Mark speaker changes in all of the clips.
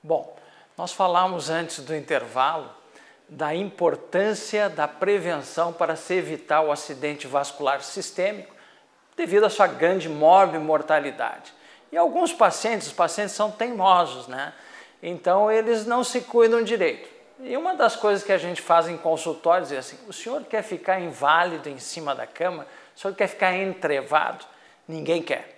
Speaker 1: Bom, nós falamos antes do intervalo da importância da prevenção para se evitar o acidente vascular sistêmico devido à sua grande mortalidade. E alguns pacientes, os pacientes são teimosos, né? Então eles não se cuidam direito. E uma das coisas que a gente faz em consultórios é assim: o senhor quer ficar inválido em cima da cama? O senhor quer ficar entrevado? Ninguém quer.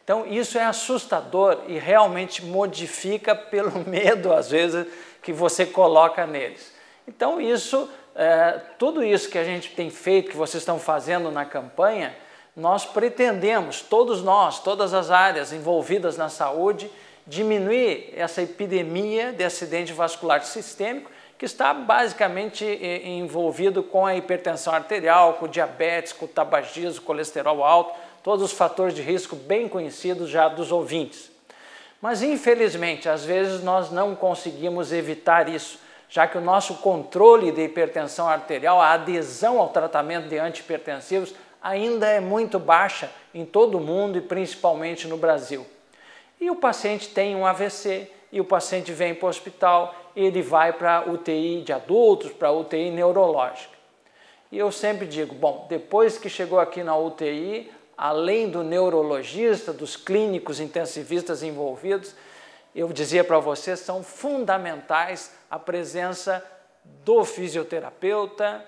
Speaker 1: Então isso é assustador e realmente modifica pelo medo, às vezes, que você coloca neles. Então tudo isso que a gente tem feito, que vocês estão fazendo na campanha, nós pretendemos, todos nós, todas as áreas envolvidas na saúde, diminuir essa epidemia de acidente vascular sistêmico, que está basicamente envolvido com a hipertensão arterial, com o diabetes, com o tabagismo, colesterol alto, todos os fatores de risco bem conhecidos já dos ouvintes. Mas, infelizmente, às vezes nós não conseguimos evitar isso, já que o nosso controle de hipertensão arterial, a adesão ao tratamento de antihipertensivos, ainda é muito baixa em todo o mundo e principalmente no Brasil. E o paciente tem um AVC, e o paciente vem para o hospital, ele vai para a UTI de adultos, para a UTI neurológica. E eu sempre digo, bom, depois que chegou aqui na UTI, além do neurologista, dos clínicos intensivistas envolvidos, eu dizia para vocês, são fundamentais a presença do fisioterapeuta,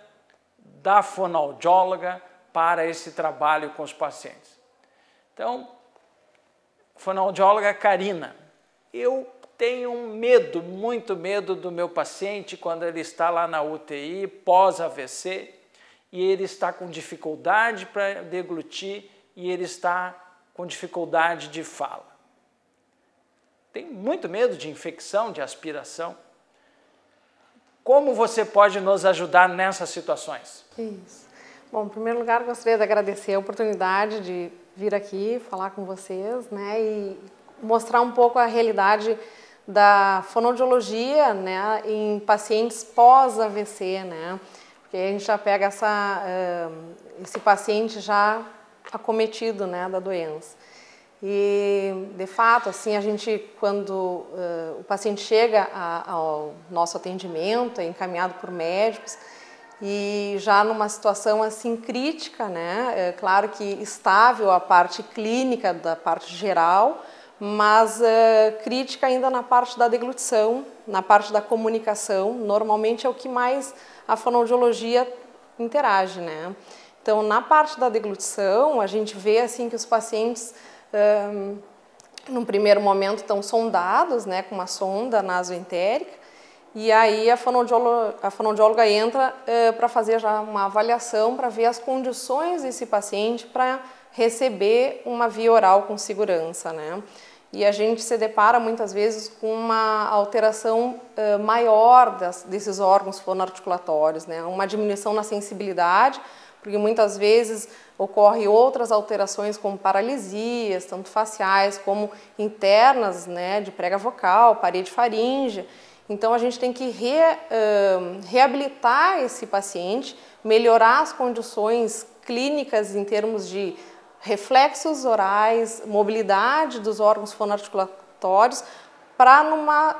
Speaker 1: da fonoaudióloga, para esse trabalho com os pacientes. Então, fonoaudióloga Karina, eu tenho medo, muito medo do meu paciente quando ele está lá na UTI, pós-AVC, e ele está com dificuldade para deglutir e ele está com dificuldade de fala. Tem muito medo de infecção, de aspiração. Como você pode nos ajudar nessas situações?
Speaker 2: Isso. Bom, em primeiro lugar, gostaria de agradecer a oportunidade de vir aqui falar com vocês, né, e mostrar um pouco a realidade da fonoaudiologia, né, em pacientes pós-AVC, né, porque a gente já pega esse paciente já acometido, né, da doença. E, de fato, assim, a gente, quando o paciente chega ao nosso atendimento, é encaminhado por médicos, e já numa situação assim crítica, né? É claro que estável a parte clínica da parte geral, mas crítica ainda na parte da deglutição, na parte da comunicação, normalmente é o que mais a fonoaudiologia interage, né? Então, na parte da deglutição, a gente vê assim que os pacientes, num primeiro momento, estão sondados, né, com uma sonda nasoentérica. E aí a fonoaudióloga entra para fazer já uma avaliação para ver as condições desse paciente para receber uma via oral com segurança, né? E a gente se depara muitas vezes com uma alteração maior desses órgãos fonoarticulatórios, né? Uma diminuição na sensibilidade, porque muitas vezes ocorre outras alterações como paralisias, tanto faciais como internas, né, de prega vocal, parede faríngea. Então, a gente tem que reabilitar esse paciente, melhorar as condições clínicas em termos de reflexos orais, mobilidade dos órgãos fonoarticulatórios, para numa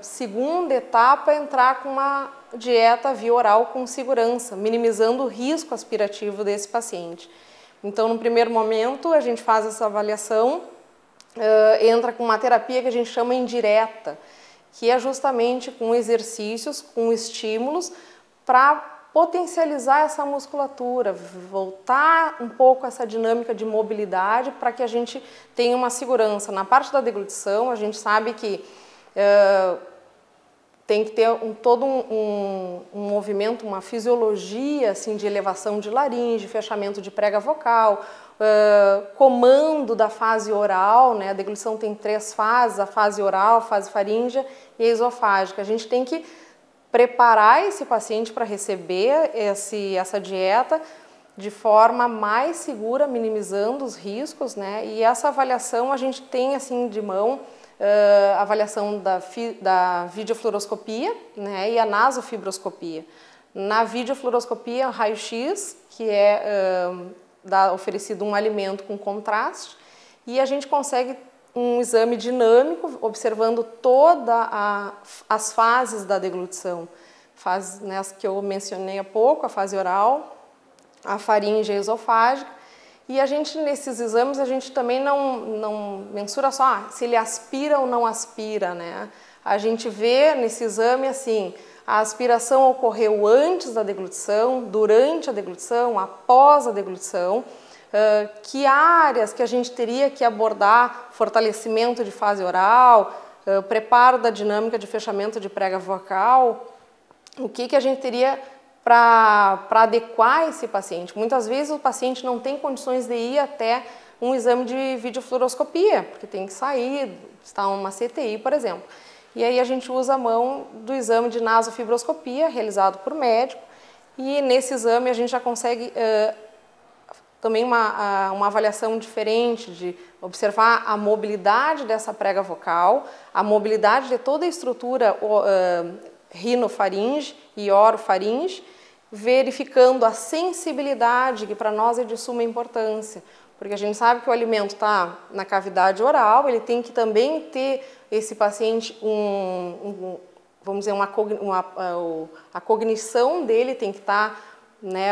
Speaker 2: segunda etapa entrar com uma dieta via oral com segurança, minimizando o risco aspirativo desse paciente. Então, no primeiro momento, a gente faz essa avaliação, entra com uma terapia que a gente chama indireta, que é justamente com exercícios, com estímulos, para potencializar essa musculatura, voltar um pouco essa dinâmica de mobilidade para que a gente tenha uma segurança. Na parte da deglutição, a gente sabe que tem que ter todo um movimento, uma fisiologia assim, de elevação de laringe, fechamento de prega vocal, comando da fase oral, né? A deglutição tem 3 fases, a fase oral, a fase faríngea e a esofágica. A gente tem que preparar esse paciente para receber essa dieta de forma mais segura, minimizando os riscos, né? E essa avaliação a gente tem assim de mão a avaliação da videofluoroscopia, né? E a nasofibroscopia. Na videofluoroscopia, o raio-x, que é oferecido um alimento com contraste, e a gente consegue um exame dinâmico, observando todas as fases da deglutição. Fases nessa que eu mencionei há pouco, a fase oral, a faríngea e a esofágica. E a gente, nesses exames, a gente também não mensura só se ele aspira ou não aspira, né? A gente vê nesse exame, assim, a aspiração ocorreu antes da deglutição, durante a deglutição, após a deglutição, que áreas que a gente teria que abordar, fortalecimento de fase oral, preparo da dinâmica de fechamento de prega vocal, o que a gente teria para adequar esse paciente. Muitas vezes o paciente não tem condições de ir até um exame de videofluoroscopia, porque tem que sair, está uma CTI, por exemplo. E aí a gente usa a mão do exame de nasofibroscopia, realizado por médico, e nesse exame a gente já consegue também uma avaliação diferente de observar a mobilidade dessa prega vocal, a mobilidade de toda a estrutura rinofaringe e orofaringe, verificando a sensibilidade, que para nós é de suma importância, porque a gente sabe que o alimento está na cavidade oral, ele tem que também ter esse paciente, vamos dizer, a cognição dele tem que estar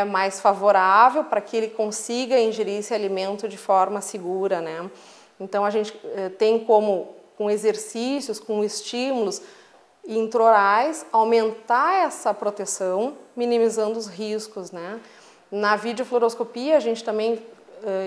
Speaker 2: mais favorável para que ele consiga ingerir esse alimento de forma segura, né? Então a gente tem como, com exercícios, com estímulos intraorais, aumentar essa proteção, minimizando os riscos, né? Na videofluoroscopia a gente também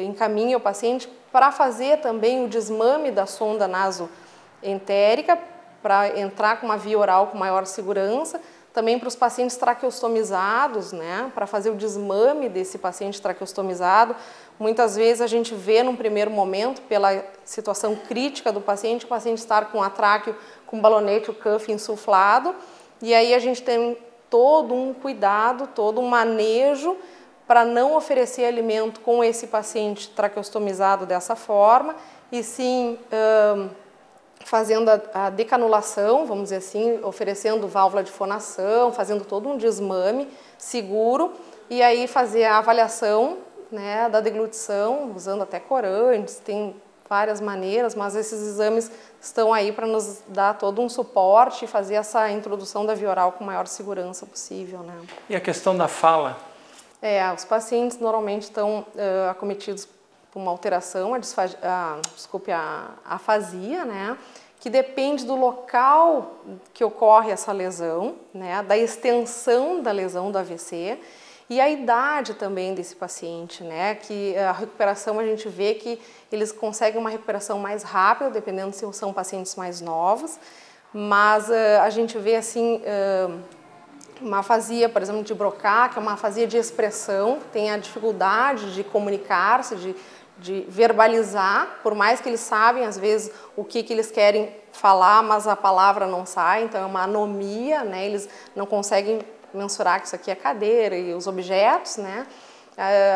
Speaker 2: encaminha o paciente para fazer também o desmame da sonda nasoentérica, para entrar com uma via oral com maior segurança, também para os pacientes traqueostomizados, né, para fazer o desmame desse paciente traqueostomizado. Muitas vezes a gente vê num primeiro momento, pela situação crítica do paciente, o paciente estar com a tráqueo com balonete, o cuff insuflado, e aí a gente tem todo um cuidado, todo um manejo para não oferecer alimento com esse paciente traqueostomizado dessa forma, e sim fazendo a decanulação, vamos dizer assim, oferecendo válvula de fonação, fazendo todo um desmame seguro, e aí fazer a avaliação, né, da deglutição, usando até corantes, tem várias maneiras, mas esses exames estão aí para nos dar todo um suporte e fazer essa introdução da via oral com a maior segurança possível, né?
Speaker 1: E a questão da fala?
Speaker 2: Os pacientes normalmente estão acometidos por uma alteração, a afasia, né? Que depende do local que ocorre essa lesão, né? Da extensão da lesão do AVC e a idade também desse paciente, né? Que a recuperação, a gente vê que eles conseguem uma recuperação mais rápida, dependendo se são pacientes mais novos, mas a gente vê assim uma afasia, por exemplo, de Broca, que é uma afasia de expressão, tem a dificuldade de comunicar-se, de verbalizar, por mais que eles sabem, às vezes, o que eles querem falar, mas a palavra não sai, então é uma anomia, né? Eles não conseguem mensurar que isso aqui é cadeira e os objetos, né?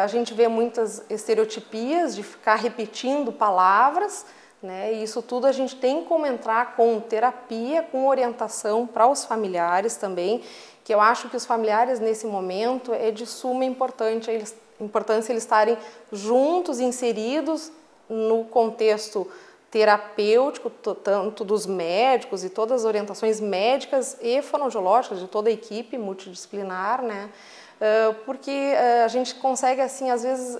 Speaker 2: A gente vê muitas estereotipias de ficar repetindo palavras, né? E isso tudo a gente tem como entrar com terapia, com orientação para os familiares também, que eu acho que os familiares nesse momento é de suma importância eles estarem juntos, inseridos no contexto terapêutico, tanto dos médicos e todas as orientações médicas e fonoaudiológicas de toda a equipe multidisciplinar, né? Porque a gente consegue, assim, às vezes,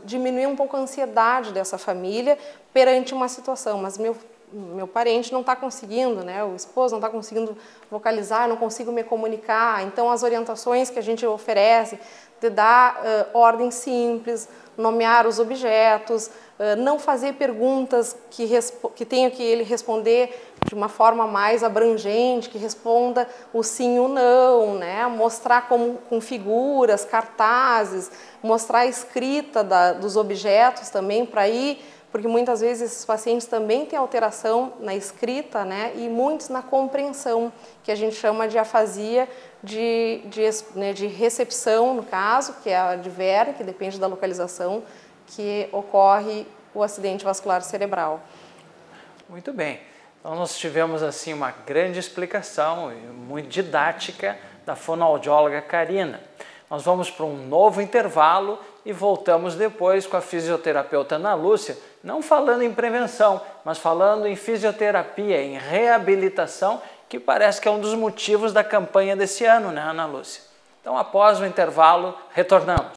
Speaker 2: diminuir um pouco a ansiedade dessa família perante uma situação, mas meu parente não está conseguindo, né? O esposo não está conseguindo vocalizar, eu não consigo me comunicar, então as orientações que a gente oferece de dar ordem simples, nomear os objetos, não fazer perguntas que tenha que ele responder de uma forma mais abrangente, que responda o sim ou não, né? Mostrar com figuras, cartazes, mostrar a escrita dos objetos também para ir, porque muitas vezes esses pacientes também têm alteração na escrita, né? E muitos na compreensão, que a gente chama de afasia de recepção, no caso, que é a de Vera, que depende da localização que ocorre o acidente vascular cerebral.
Speaker 1: Muito bem. Então nós tivemos assim uma grande explicação, muito didática, da fonoaudióloga Karina. Nós vamos para um novo intervalo e voltamos depois com a fisioterapeuta Ana Lúcia, não falando em prevenção, mas falando em fisioterapia, em reabilitação, que parece que é um dos motivos da campanha desse ano, né, Ana Lúcia? Então, após o intervalo, retornamos.